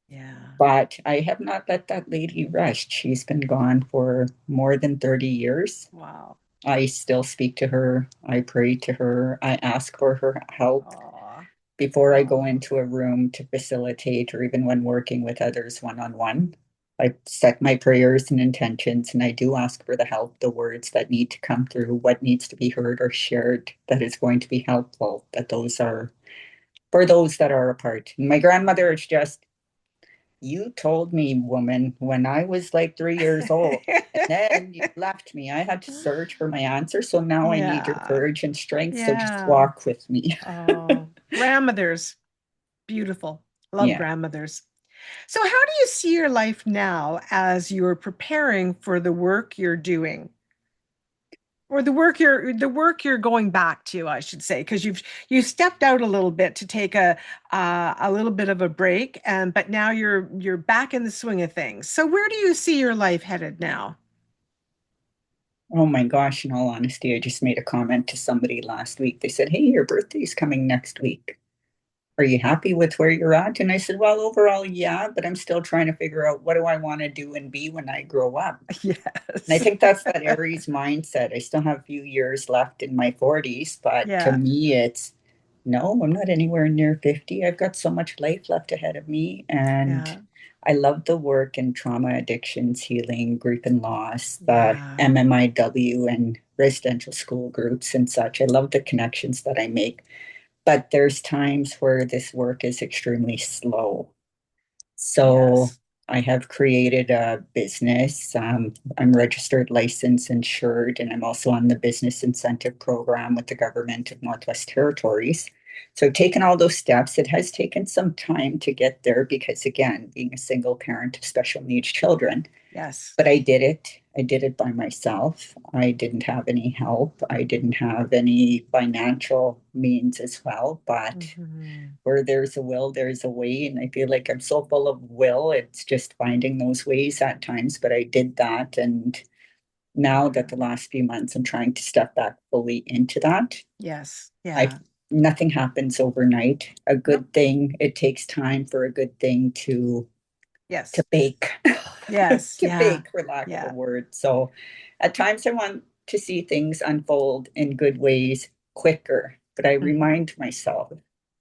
S1: Yeah.
S2: But I have not let that lady rest. She's been gone for more than 30 years.
S1: Wow.
S2: I still speak to her. I pray to her. I ask for her help
S1: Oh,
S2: before I go
S1: oh.
S2: into a room to facilitate, or even when working with others one on one. I set my prayers and intentions, and I do ask for the help, the words that need to come through, what needs to be heard or shared that is going to be helpful, that those are for those that are apart. My grandmother is just, you told me, woman, when I was like 3 years old, and then you left me. I had to search for my answer. So now I need your
S1: Yeah.
S2: courage and strength. So just
S1: Yeah.
S2: walk with me.
S1: Oh, grandmothers. Beautiful. Love
S2: Yeah.
S1: grandmothers. So, how do you see your life now as you're preparing for the work you're doing? Or the work you're going back to, I should say, because you stepped out a little bit to take a little bit of a break, and but now you're back in the swing of things. So where do you see your life headed now?
S2: Oh my gosh, in all honesty, I just made a comment to somebody last week. They said, hey, your birthday's coming next week. are you happy with where you're at? And I said, well, overall, yeah, but I'm still trying to figure out what do I want to do and be when I grow up. And I
S1: Yes.
S2: think that's that Aries mindset. I still have a few years left in my 40s, but to
S1: Yeah.
S2: me, it's no, I'm not anywhere near 50. I've got so much life left ahead of me. And
S1: Yeah.
S2: I love the work in trauma, addictions, healing, grief and loss, the
S1: Yeah.
S2: MMIW and residential school groups and such. I love the connections that I make. But there's times where this work is extremely slow. So
S1: Yes.
S2: I have created a business. I'm registered, licensed, insured, and I'm also on the business incentive program with the government of Northwest Territories. So I've taken all those steps. It has taken some time to get there because, again, being a single parent of special needs children,
S1: Yes.
S2: but I did it. I did it by myself. I didn't have any help. I didn't have any financial means as well, but
S1: Hmm.
S2: where there's a will, there's a way. And I feel like I'm so full of will. It's just finding those ways at times. But I did that. And now that
S1: Yeah.
S2: the last few months, I'm trying to step back fully into that.
S1: Yes.
S2: I
S1: Yeah.
S2: Nothing happens overnight. A
S1: Nope.
S2: good thing, it takes time for a good thing to
S1: Yes.
S2: bake,
S1: Yes.
S2: to
S1: Yeah.
S2: bake, for lack of a
S1: Yeah.
S2: word. So at times I want to see things unfold in good ways quicker, but I
S1: Hmm.
S2: remind myself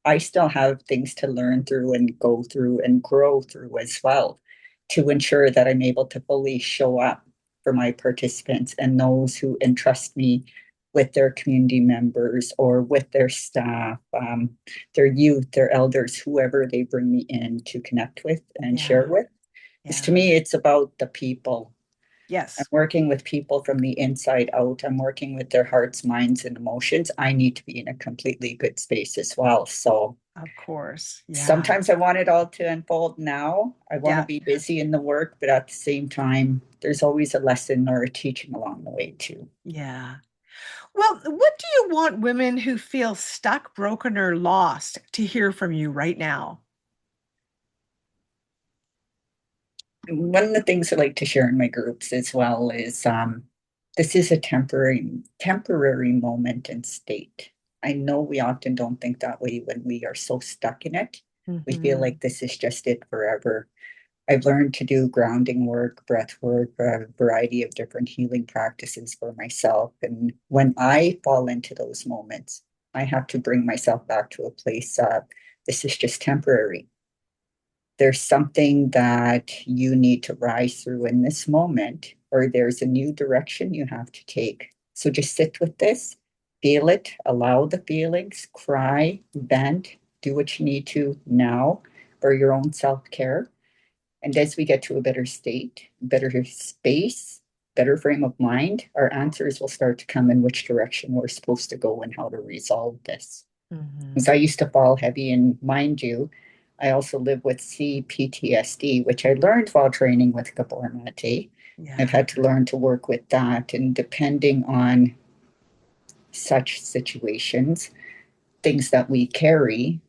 S2: I still have things to learn through and go through and grow through as well to ensure that I'm able to fully show up for my participants and those who entrust me with their community members or with their staff, their youth, their elders, whoever they bring me in to connect with and share
S1: Yeah.
S2: with. Because to
S1: Yeah.
S2: me, it's about the people. I'm
S1: Yes.
S2: working with people from the inside out. I'm working with their hearts, minds, and emotions. I need to be in a completely good space as well. So
S1: Of course. Yeah.
S2: sometimes I want it all to unfold now. I want to
S1: Yeah.
S2: be busy in the work, but at the same time, there's always a lesson or a teaching along the way, too.
S1: Yeah. Well, what do you want women who feel stuck, broken, or lost to hear from you right now?
S2: One of the things I like to share in my groups as well is this is a temporary moment and state. I know we often don't think that way when we are so stuck in it. We feel
S1: Hmm.
S2: like this is just it forever. I've learned to do grounding work, breath work, a variety of different healing practices for myself. And when I fall into those moments, I have to bring myself back to a place of this is just temporary. There's something that you need to rise through in this moment, or there's a new direction you have to take. So just sit with this, feel it, allow the feelings, cry, vent, do what you need to now for your own self care. And as we get to a better state, better space, better frame of mind, our answers will start to come in which direction we're supposed to go and how to resolve this. Because
S1: Hmm.
S2: I used to fall heavy, and mind you, I also live with CPTSD, which I learned while training with Gabor Mate. I've
S1: Yeah.
S2: had to learn to work with that, and depending on such situations, things that we carry,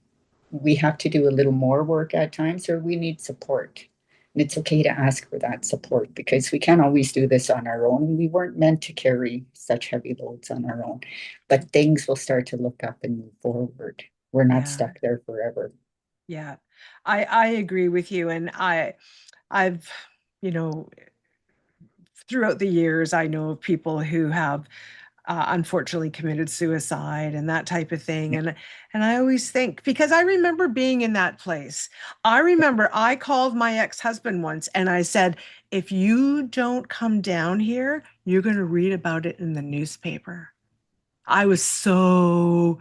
S2: we have to do a little more work at times, or we need support. And it's okay to ask for that support because we can't always do this on our own. We weren't meant to carry such heavy loads on our own, but things will start to look up and move forward. We're not
S1: Yeah.
S2: stuck there forever.
S1: Yeah. I agree with you. And I've, you know, throughout the years, I know of people who have unfortunately committed suicide and that type of thing.
S2: Yeah,
S1: And I always think because I remember being in that place. I remember I called my ex-husband once and I said, if you don't come down here, you're going to read about it in the newspaper. I was so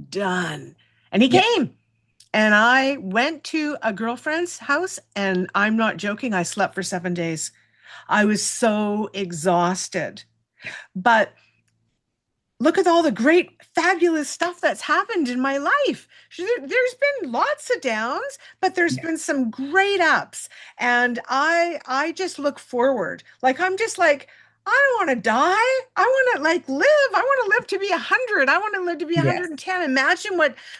S1: done. And he
S2: yeah,
S1: came. And I went to a girlfriend's house, and I'm not joking, I slept for 7 days. I was so exhausted. But look at all the great, fabulous stuff that's happened in my life. There's been lots of downs, but there's
S2: yeah,
S1: been some great ups. And I just look forward. Like I'm just like, I don't want to die. I want to like live. I want to live to be 100. I want to live to be
S2: Yes.
S1: 110. Imagine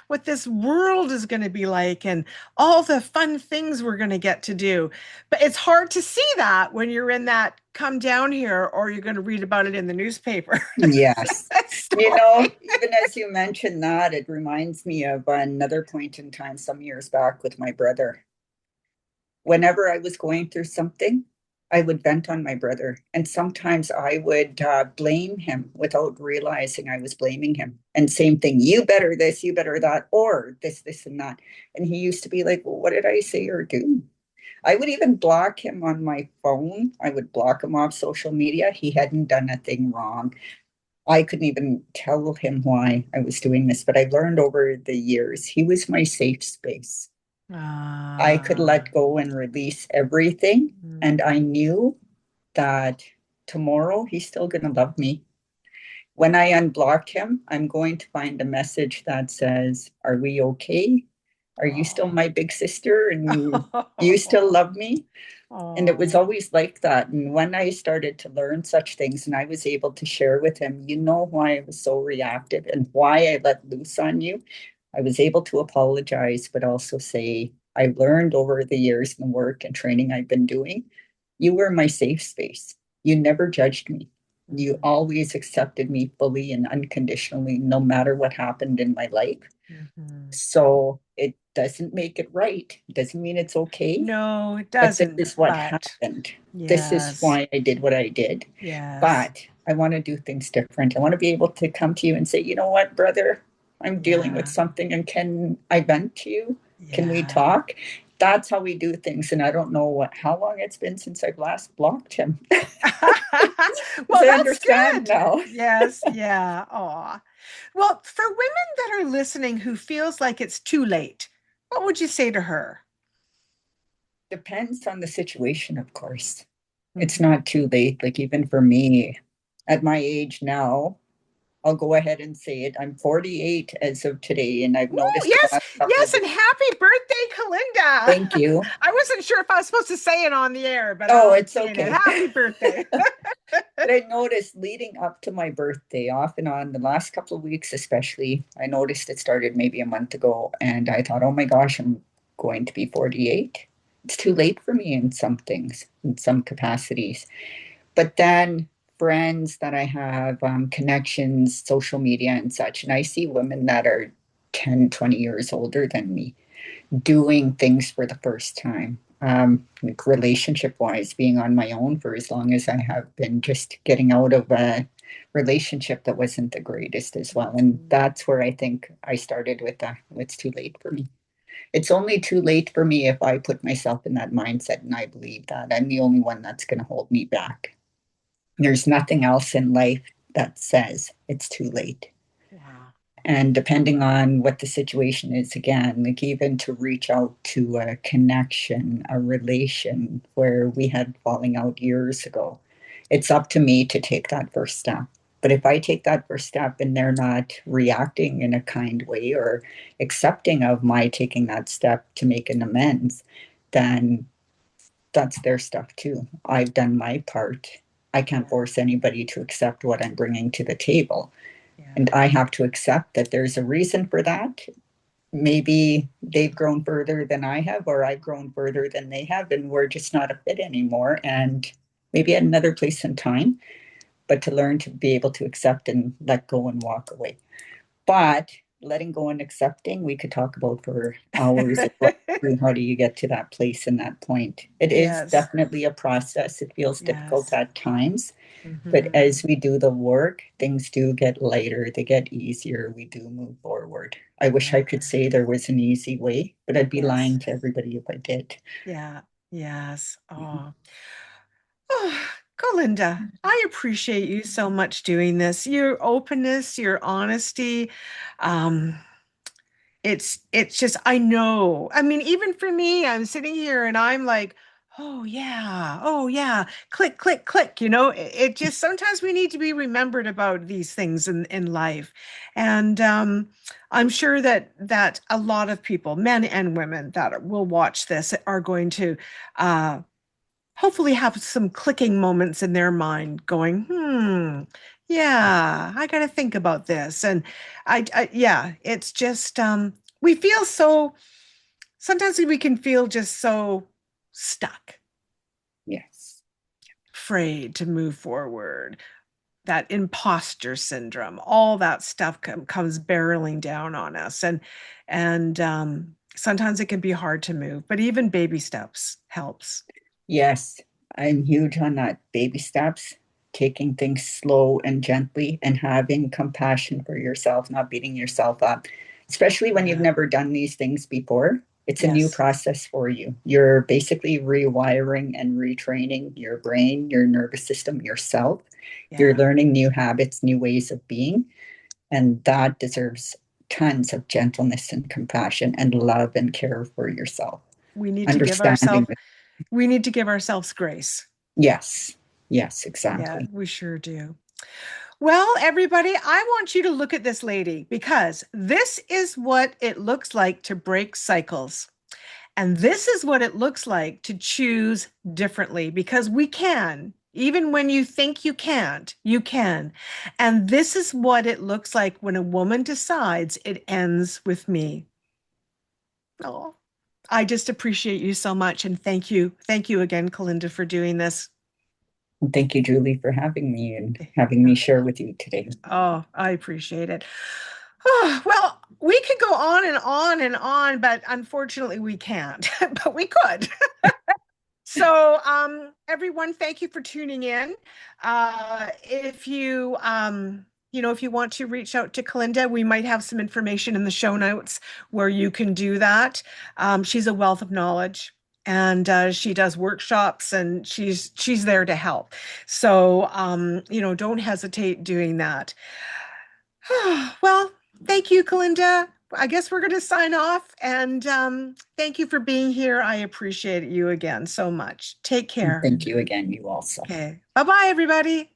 S1: what this world is going to be like and all the fun things we're going to get to do. But it's hard to see that when you're in that come down here or you're going to read about it in the newspaper.
S2: Yes.
S1: That
S2: You know,
S1: story.
S2: even as you mentioned that, it reminds me of another point in time some years back with my brother. Whenever I was going through something, I would vent on my brother. And sometimes I would blame him without realizing I was blaming him. And same thing, you better this, you better that, or this, and that. And he used to be like, well, what did I say or do? I would even block him on my phone. I would block him off social media. He hadn't done a thing wrong. I couldn't even tell him why I was doing this, but I learned over the years he was my safe space. I could
S1: Ah,
S2: let go and release everything. And I
S1: mm,
S2: knew that tomorrow he's still going to love me. When I unblock him, I'm going to find a message that says, are we okay? Are you still
S1: oh.
S2: my big sister? And you still love me? And it was
S1: Oh.
S2: always like that. And when I started to learn such things and I was able to share with him, you know why I was so reactive and why I let loose on you. I was able to apologize, but also say, I learned over the years and the work and training I've been doing, you were my safe space. You never judged me. You
S1: Mhm,
S2: always accepted me fully and unconditionally, no matter what happened in my life.
S1: mhm.
S2: So it doesn't make it right. It doesn't mean it's okay,
S1: No, it
S2: but this
S1: doesn't,
S2: is what
S1: but
S2: happened. This is
S1: yes,
S2: why I did what I did.
S1: yes,
S2: But I want to do things different. I want to be able to come to you and say, you know what, brother, I'm dealing with
S1: yeah,
S2: something and can I vent to you? Can we
S1: yeah.
S2: talk? That's how we do things. And I don't know how long it's been since I've last blocked him. Because
S1: Well,
S2: I
S1: that's
S2: understand
S1: good.
S2: now.
S1: Yes, yeah. Aw. Well, for women that are listening who feels like it's too late, what would you say to her?
S2: Depends on the situation, of course. It's
S1: Mhm.
S2: not too late. Like even for me, at my age now, I'll go ahead and say it. I'm 48 as of today, and I've
S1: Ooh,
S2: noticed the
S1: yes,
S2: last couple
S1: yes,
S2: of weeks.
S1: and happy birthday, Colinda.
S2: Thank you.
S1: I wasn't sure if I was supposed to say it on the air, but
S2: Oh,
S1: I'm
S2: it's
S1: saying it.
S2: okay.
S1: Happy birthday.
S2: But I noticed leading up to my birthday, off and on, the last couple of weeks, especially, I noticed it started maybe a month ago, and I thought, oh my gosh, I'm going to be 48. It's too late for me in some things, in some capacities. But then friends that I have, connections, social media, and such, and I see women that are 10, 20 years older than me doing things for the first time. Like relationship wise, being on my own for as long as I have been, just getting out of a relationship that wasn't the greatest as well. And that's where I think I started with that. It's too late for me. It's only too late for me if I put myself in that mindset and I believe that I'm the only one that's going to hold me back. There's nothing else in life that says it's too late.
S1: Wow.
S2: And depending on what the situation is, again, like even to reach out to a connection, a relation where we had falling out years ago, it's up to me to take that first step. But if I take that first step and they're not reacting in a kind way or accepting of my taking that step to make an amends, then that's their stuff too. I've done my part. I can't
S1: Yeah,
S2: force anybody to accept what I'm bringing to the table.
S1: yeah,
S2: And I have to accept that there's a reason for that. Maybe they've grown further than I have, or I've grown further than they have, and we're just not a fit anymore. And maybe at another place and time, but to learn to be able to accept and let go and walk away. But letting go and accepting, we could talk about for hours of
S1: yeah.
S2: how do you get to that place and that point. It is
S1: Yes,
S2: definitely a process. It feels difficult
S1: yes.
S2: at times, but
S1: Hmm.
S2: as we do the work, things do get lighter, they get easier, we do move forward. I wish I
S1: Yeah,
S2: could say there was an easy way, but I'd be
S1: yes,
S2: lying to everybody if I did.
S1: yeah, yes. Oh, Colinda, I appreciate you so much doing this. Your openness, your honesty. Um, it's just I know. I mean, even for me, I'm sitting here and I'm like, oh yeah, click, click, click. It just sometimes we need to be remembered about these things in life. And I'm sure that a lot of people, men and women, that will watch this are going to uh hopefully have some clicking moments in their mind going, yeah, I got to think about this. And yeah, it's just, we feel so, sometimes we can feel just so stuck,
S2: Yes.
S1: afraid to move forward. That imposter syndrome, all that stuff comes barreling down on us. And sometimes it can be hard to move, but even baby steps helps.
S2: Yes, I'm huge on that. Baby steps, taking things slow and gently, and having compassion for yourself, not beating yourself up, especially when you've
S1: Yeah.
S2: never done these things before. It's a new
S1: Yes.
S2: process for you. You're basically rewiring and retraining your brain, your nervous system, yourself. You're
S1: Yeah.
S2: learning new habits, new ways of being, and that deserves tons of gentleness and compassion and love and care for yourself.
S1: We need to give
S2: Understanding
S1: ourselves
S2: that,
S1: we need to give ourselves grace.
S2: yes, yes,
S1: Yeah,
S2: exactly.
S1: we sure do. Well, everybody, I want you to look at this lady because this is what it looks like to break cycles. And this is what it looks like to choose differently because we can. Even when you think you can't, you can. And this is what it looks like when a woman decides it ends with me. Oh, I just appreciate you so much. And thank you. Thank you again, Colinda, for doing this.
S2: And thank you, Julie, for having me and having me share with you today.
S1: Oh, I appreciate it. Oh, well, we could go on and on and on, but unfortunately we can't, but we could. So, everyone, thank you for tuning in. If you, if you want to reach out to Colinda, we might have some information in the show notes where you can do that. She's a wealth of knowledge, and she does workshops, and she's there to help. So, don't hesitate doing that. Well, thank you, Colinda. I guess we're going to sign off. And thank you for being here. I appreciate you again so much. Take
S2: And
S1: care.
S2: thank you again, you also.
S1: Okay. Bye bye, everybody.